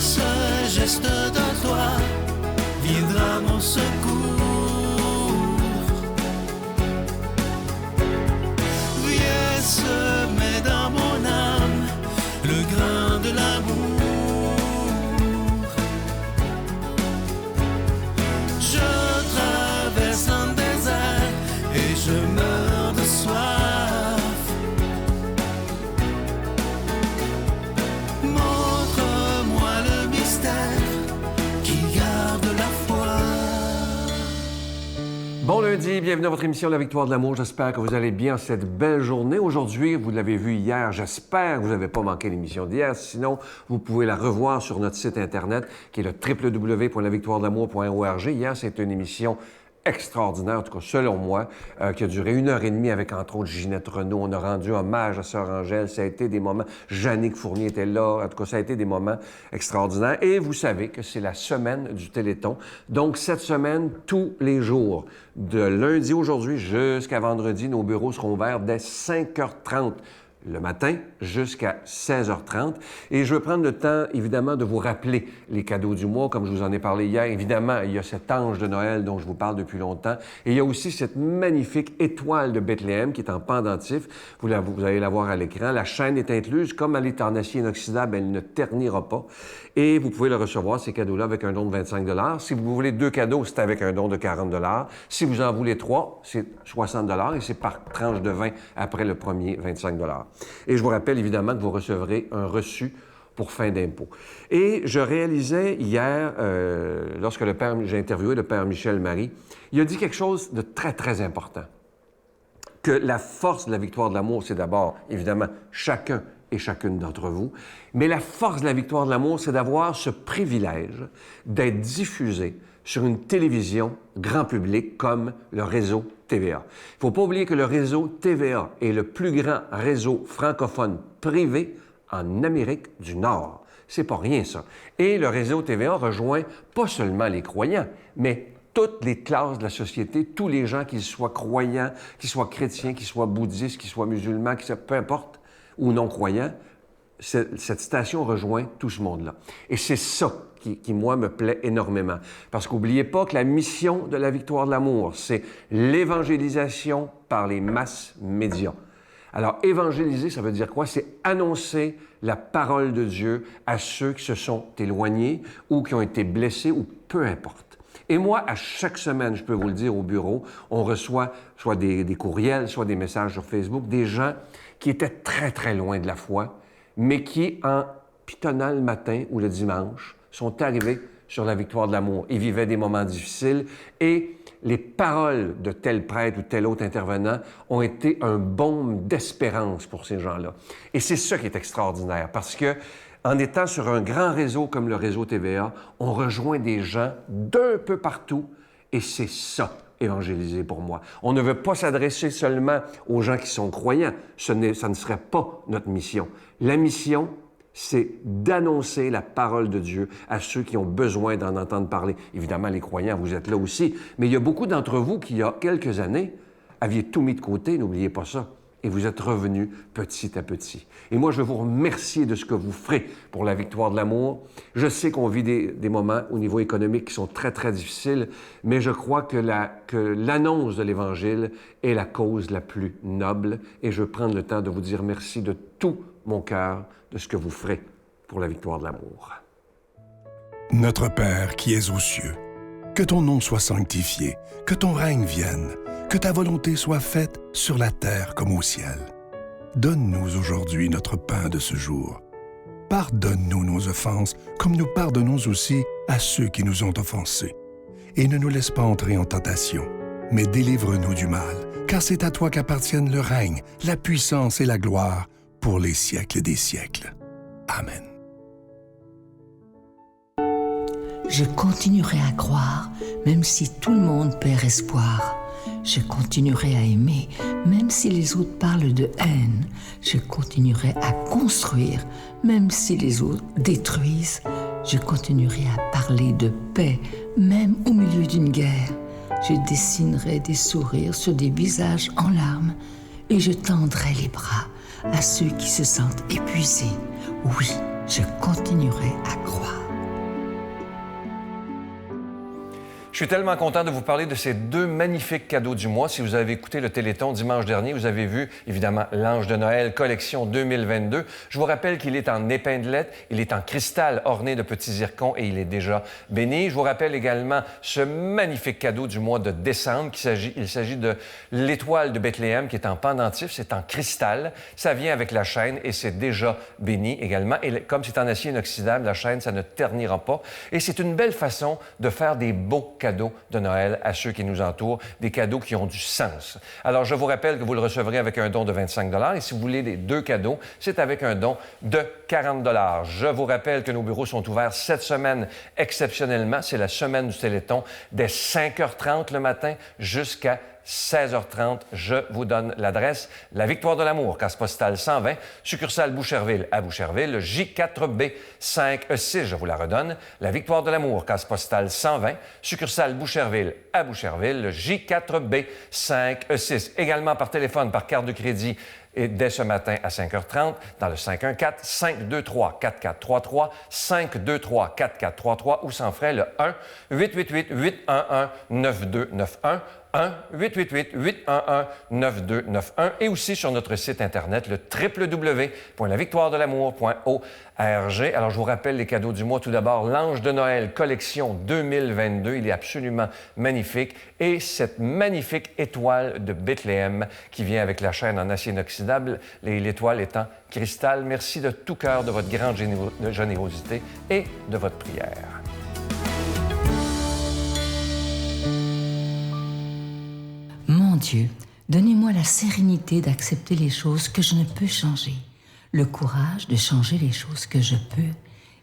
seul geste de toi viendra mon secours. Viens semer dans mon âme le grain de l'amour. Je traverse un désert et je meurs de soif. Montre-moi le mystère qui garde la foi. Bon lundi, bienvenue à votre émission La Victoire de l'amour. J'espère que vous allez bien cette belle journée. Aujourd'hui, vous l'avez vu hier, j'espère que vous n'avez pas manqué l'émission d'hier. Sinon, vous pouvez la revoir sur notre site Internet qui est le www.lavictoiredelamour.org. Hier, c'était une émission extraordinaire, en tout cas selon moi, qui a duré 1h30 avec entre autres Ginette Renault. On a rendu hommage à Sœur Angèle. Ça a été des moments... Jannick Fournier était là. En tout cas, ça a été des moments extraordinaires. Et vous savez que c'est la semaine du Téléthon. Donc, cette semaine, tous les jours, de lundi aujourd'hui jusqu'à vendredi, nos bureaux seront ouverts dès 5h30 le matin jusqu'à 16h30. Et je veux prendre le temps, évidemment, de vous rappeler les cadeaux du mois, comme je vous en ai parlé hier. Évidemment, il y a cet ange de Noël dont je vous parle depuis longtemps. Et il y a aussi cette magnifique étoile de Bethléem qui est en pendentif. Vous allez la voir à l'écran. La chaîne est incluse. Comme elle est en acier inoxydable, elle ne ternira pas. Et vous pouvez le recevoir, ces cadeaux-là, avec un don de 25 $. Si vous voulez 2 cadeaux, c'est avec un don de 40 $. Si vous en voulez 3, c'est 60 $ et c'est par tranche de 20 après le premier 25 $. Et je vous rappelle évidemment que vous recevrez un reçu pour fin d'impôt. Et je réalisais hier, lorsque j'ai interviewé le père Michel Marie, il a dit quelque chose de très, très important. Que la force de la victoire de l'amour, c'est d'abord, évidemment, chacun et chacune d'entre vous. Mais la force de la victoire de l'amour, c'est d'avoir ce privilège d'être diffusé sur une télévision grand public comme le réseau TVA. Il ne faut pas oublier que le réseau TVA est le plus grand réseau francophone privé en Amérique du Nord. C'est pas rien, ça. Et le réseau TVA rejoint pas seulement les croyants, mais toutes les classes de la société, tous les gens, qu'ils soient croyants, qu'ils soient chrétiens, qu'ils soient bouddhistes, qu'ils soient musulmans, peu importe, ou non-croyants, cette station rejoint tout ce monde-là. Et c'est ça qui, moi, me plaît énormément. Parce qu'oubliez pas que la mission de la victoire de l'amour, c'est l'évangélisation par les masses médias. Alors, évangéliser, ça veut dire quoi? C'est annoncer la parole de Dieu à ceux qui se sont éloignés ou qui ont été blessés ou peu importe. Et moi, à chaque semaine, je peux vous le dire au bureau, on reçoit soit des courriels, soit des messages sur Facebook, des gens qui étaient très, très loin de la foi, mais qui, en pitonnant le matin ou le dimanche, sont arrivés sur la victoire de l'amour. Ils vivaient des moments difficiles et les paroles de tel prêtre ou tel autre intervenant ont été un baume d'espérance pour ces gens-là. Et c'est ça qui est extraordinaire, parce que en étant sur un grand réseau comme le réseau TVA, on rejoint des gens d'un peu partout et c'est ça, évangéliser pour moi. On ne veut pas s'adresser seulement aux gens qui sont croyants. Ça ne serait pas notre mission. La mission, c'est d'annoncer la parole de Dieu à ceux qui ont besoin d'en entendre parler. Évidemment, les croyants, vous êtes là aussi. Mais il y a beaucoup d'entre vous qui, il y a quelques années, aviez tout mis de côté, n'oubliez pas ça. Et vous êtes revenus petit à petit. Et moi, je veux vous remercier de ce que vous ferez pour la victoire de l'amour. Je sais qu'on vit des moments au niveau économique qui sont très, très difficiles, mais je crois que l'annonce de l'Évangile est la cause la plus noble. Et je veux prendre le temps de vous dire merci de tout mon cœur de ce que vous ferez pour la victoire de l'amour. Notre Père qui es aux cieux, que ton nom soit sanctifié, que ton règne vienne, que ta volonté soit faite sur la terre comme au ciel. Donne-nous aujourd'hui notre pain de ce jour. Pardonne-nous nos offenses, comme nous pardonnons aussi à ceux qui nous ont offensés. Et ne nous laisse pas entrer en tentation, mais délivre-nous du mal, car c'est à toi qu'appartiennent le règne, la puissance et la gloire pour les siècles des siècles. Amen. Je continuerai à croire, même si tout le monde perd espoir. Je continuerai à aimer, même si les autres parlent de haine. Je continuerai à construire, même si les autres détruisent. Je continuerai à parler de paix, même au milieu d'une guerre. Je dessinerai des sourires sur des visages en larmes et je tendrai les bras à ceux qui se sentent épuisés. Oui, je continuerai à croire. suis tellement content de vous parler de ces deux magnifiques cadeaux du mois. Si vous avez écouté le Téléthon dimanche dernier, vous avez vu, évidemment, l'Ange de Noël collection 2022. Je vous rappelle qu'il est en épinglette, il est en cristal orné de petits zircons et il est déjà béni. Je vous rappelle également ce magnifique cadeau du mois de décembre. Il s'agit de l'étoile de Bethléem qui est en pendentif, c'est en cristal. Ça vient avec la chaîne et c'est déjà béni également. Et comme c'est en acier inoxydable, la chaîne, ça ne ternira pas. Et c'est une belle façon de faire des beaux cadeaux de Noël à ceux qui nous entourent, des cadeaux qui ont du sens. Alors, je vous rappelle que vous le recevrez avec un don de 25 $ et si vous voulez les deux cadeaux, c'est avec un don de 40 $. Je vous rappelle que nos bureaux sont ouverts cette semaine exceptionnellement. C'est la semaine du Téléthon dès 5h30 le matin jusqu'à 16h30, je vous donne l'adresse. La Victoire de l'Amour, case postale 120, succursale Boucherville à Boucherville, J4B 5E6, je vous la redonne. La Victoire de l'Amour, case postale 120, succursale Boucherville à Boucherville, J4B 5E6. Également par téléphone, par carte de crédit, et dès ce matin à 5h30, dans le 514-523-4433, 523-4433 ou sans frais le 1-888-811-9291, 1-888-811-9291 et aussi sur notre site Internet, le www.lavictoiredelamour.org. Alors, je vous rappelle les cadeaux du mois. Tout d'abord, l'Ange de Noël collection 2022. Il est absolument magnifique. Et cette magnifique étoile de Bethléem qui vient avec la chaîne en acier inoxydable, l'étoile étant cristal. Merci de tout cœur de votre grande générosité et de votre prière. Mon Dieu, donnez-moi la sérénité d'accepter les choses que je ne peux changer, le courage de changer les choses que je peux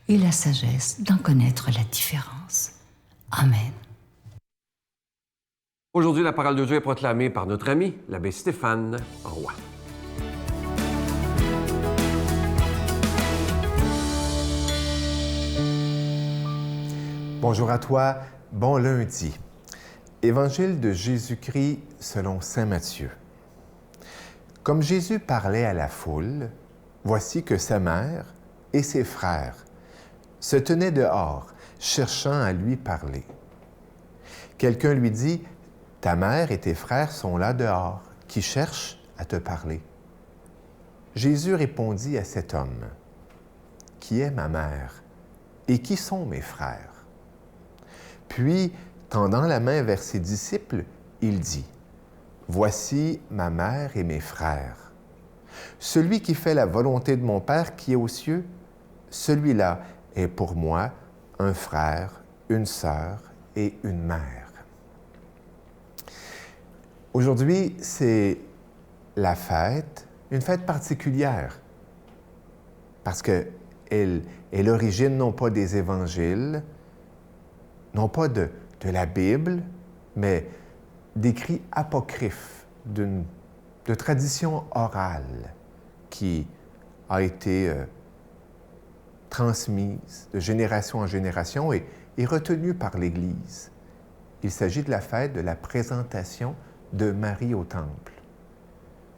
et la sagesse d'en connaître la différence. Amen. Aujourd'hui, la parole de Dieu est proclamée par notre ami, l'abbé Stéphane Roy. Bonjour à toi, bon lundi. Évangile de Jésus-Christ selon saint Matthieu. Comme Jésus parlait à la foule, voici que sa mère et ses frères se tenaient dehors, cherchant à lui parler. Quelqu'un lui dit, « Ta mère et tes frères sont là dehors, qui cherchent à te parler. » Jésus répondit à cet homme, « Qui est ma mère et qui sont mes frères? » Puis, tendant la main vers ses disciples, il dit, « Voici ma mère et mes frères. Celui qui fait la volonté de mon Père qui est aux cieux, celui-là est pour moi un frère, une sœur et une mère. » Aujourd'hui, c'est la fête, une fête particulière, parce qu'elle est l'origine non pas des évangiles, non pas de la Bible, mais d'écrits apocryphes, de tradition orale qui a été transmise de génération en génération et retenue par l'Église. Il s'agit de la fête de la présentation de Marie au Temple.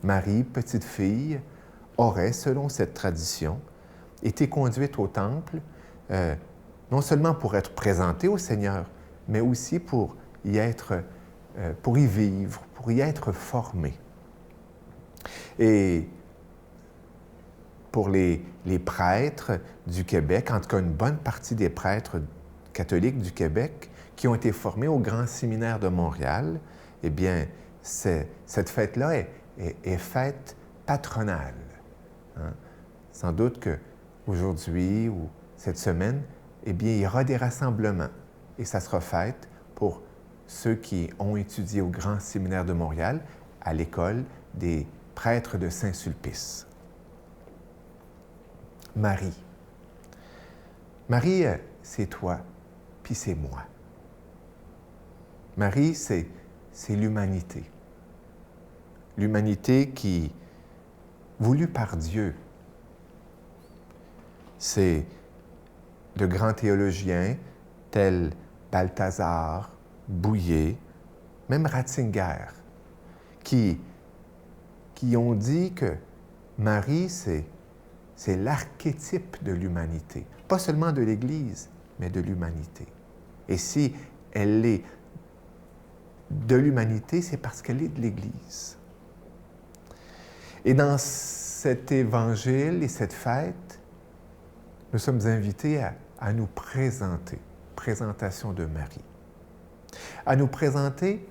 Marie, petite fille, aurait, selon cette tradition, été conduite au Temple, non seulement pour être présentée au Seigneur, mais aussi pour y vivre, pour y être formée. Et pour les prêtres du Québec, en tout cas une bonne partie des prêtres catholiques du Québec qui ont été formés au Grand Séminaire de Montréal, eh bien, cette fête-là est fête patronale. Hein? Sans doute qu'aujourd'hui ou cette semaine, eh bien, il y aura des rassemblements et ça sera fête pour ceux qui ont étudié au Grand Séminaire de Montréal à l'école des prêtres de Saint-Sulpice. Marie. Marie, c'est toi, puis c'est moi. Marie, c'est l'humanité. L'humanité qui, voulue par Dieu, c'est de grands théologiens tels Balthazar, Bouillet, même Ratzinger, qui ont dit que Marie, c'est l'archétype de l'humanité. Pas seulement de l'Église, mais de l'humanité. Et si elle l'est de l'humanité, c'est parce qu'elle est de l'Église. Et dans cet évangile et cette fête, nous sommes invités à nous présenter, présentation de Marie, à nous présenter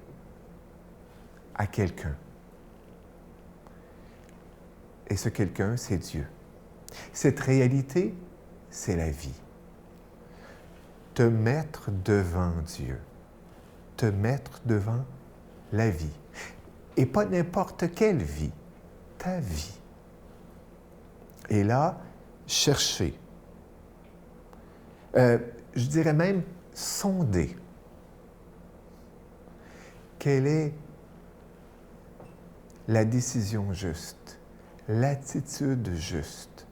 à quelqu'un. Et ce quelqu'un, c'est Dieu. Cette réalité, c'est la vie. Te mettre devant Dieu, te mettre devant la vie. Et pas n'importe quelle vie, ta vie. Et là, chercher. Je dirais même sonder. Quelle est la décision juste, l'attitude juste,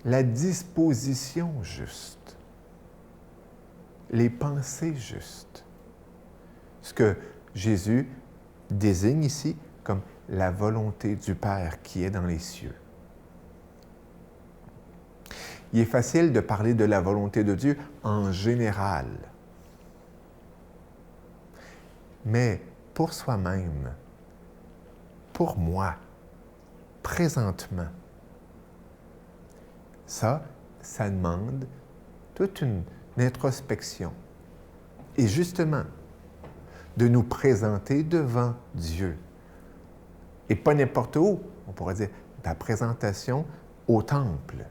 la disposition juste, les pensées justes. Ce que Jésus désigne ici comme la volonté du Père qui est dans les cieux. Il est facile de parler de la volonté de Dieu en général. Mais pour soi-même, pour moi, présentement, ça demande toute une introspection. Et justement, de nous présenter devant Dieu. Et pas n'importe où, on pourrait dire, la présentation au temple.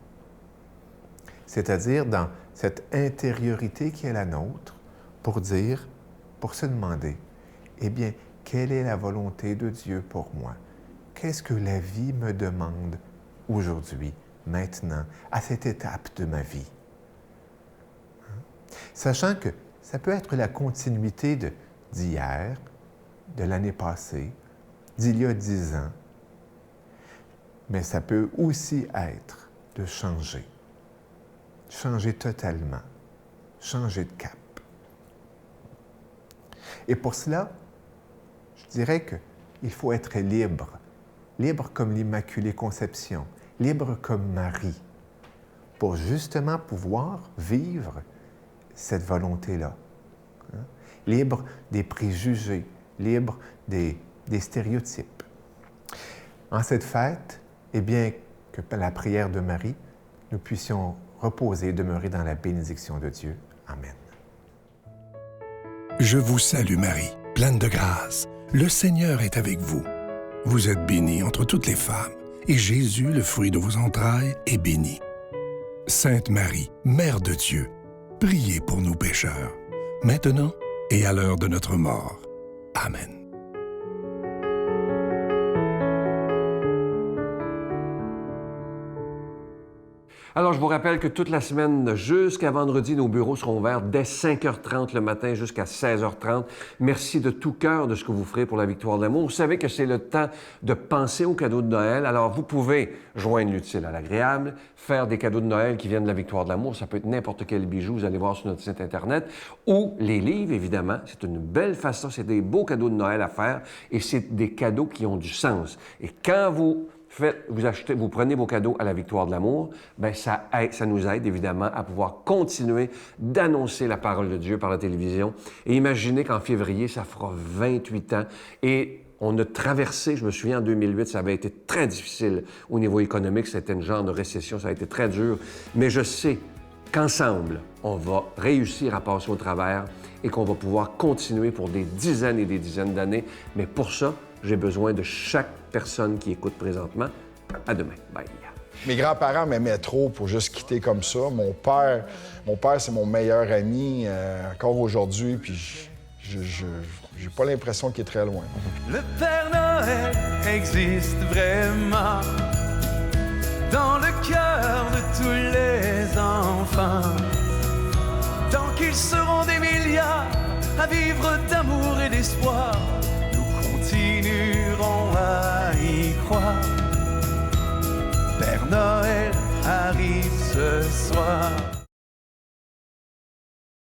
C'est-à-dire dans cette intériorité qui est la nôtre, pour se demander, eh bien, quelle est la volonté de Dieu pour moi? Qu'est-ce que la vie me demande aujourd'hui, maintenant, à cette étape de ma vie? Sachant que ça peut être la continuité d'hier, de l'année passée, d'il y a 10 ans, mais ça peut aussi être de changer. Changer totalement, changer de cap. Et pour cela, je dirais qu'il faut être libre, libre comme l'Immaculée Conception, libre comme Marie, pour justement pouvoir vivre cette volonté-là. Hein? Libre des préjugés, libre des stéréotypes. En cette fête, eh bien, que par la prière de Marie, nous puissions reposer et demeurer dans la bénédiction de Dieu. Amen. Je vous salue Marie, pleine de grâce. Le Seigneur est avec vous. Vous êtes bénie entre toutes les femmes, et Jésus, le fruit de vos entrailles, est béni. Sainte Marie, Mère de Dieu, priez pour nous pécheurs, maintenant et à l'heure de notre mort. Amen. Alors, je vous rappelle que toute la semaine, jusqu'à vendredi, nos bureaux seront ouverts dès 5h30 le matin jusqu'à 16h30. Merci de tout cœur de ce que vous ferez pour la victoire de l'amour. Vous savez que c'est le temps de penser aux cadeaux de Noël. Alors, vous pouvez joindre l'utile à l'agréable, faire des cadeaux de Noël qui viennent de la victoire de l'amour. Ça peut être n'importe quel bijou, vous allez voir sur notre site Internet. Ou les livres, évidemment. C'est une belle façon, c'est des beaux cadeaux de Noël à faire et c'est des cadeaux qui ont du sens. Et quand vous prenez vos cadeaux à la victoire de l'amour, bien, ça nous aide évidemment à pouvoir continuer d'annoncer la parole de Dieu par la télévision. Et imaginez qu'en février, ça fera 28 ans et on a traversé, je me souviens, en 2008, ça avait été très difficile au niveau économique, c'était une genre de récession, ça a été très dur, mais je sais qu'ensemble, on va réussir à passer au travers et qu'on va pouvoir continuer pour des dizaines et des dizaines d'années. Mais pour ça, j'ai besoin de chaque personne qui écoute présentement. À demain. Bye. Mes grands-parents m'aimaient trop pour juste quitter comme ça. Mon père, c'est mon meilleur ami encore aujourd'hui, puis j'ai pas l'impression qu'il est très loin. Le Père Noël existe vraiment dans le cœur de tous les enfants. Tant qu'ils seront des milliards à vivre d'amour et d'espoir, nous continuerons à y croire. Père Noël arrive ce soir.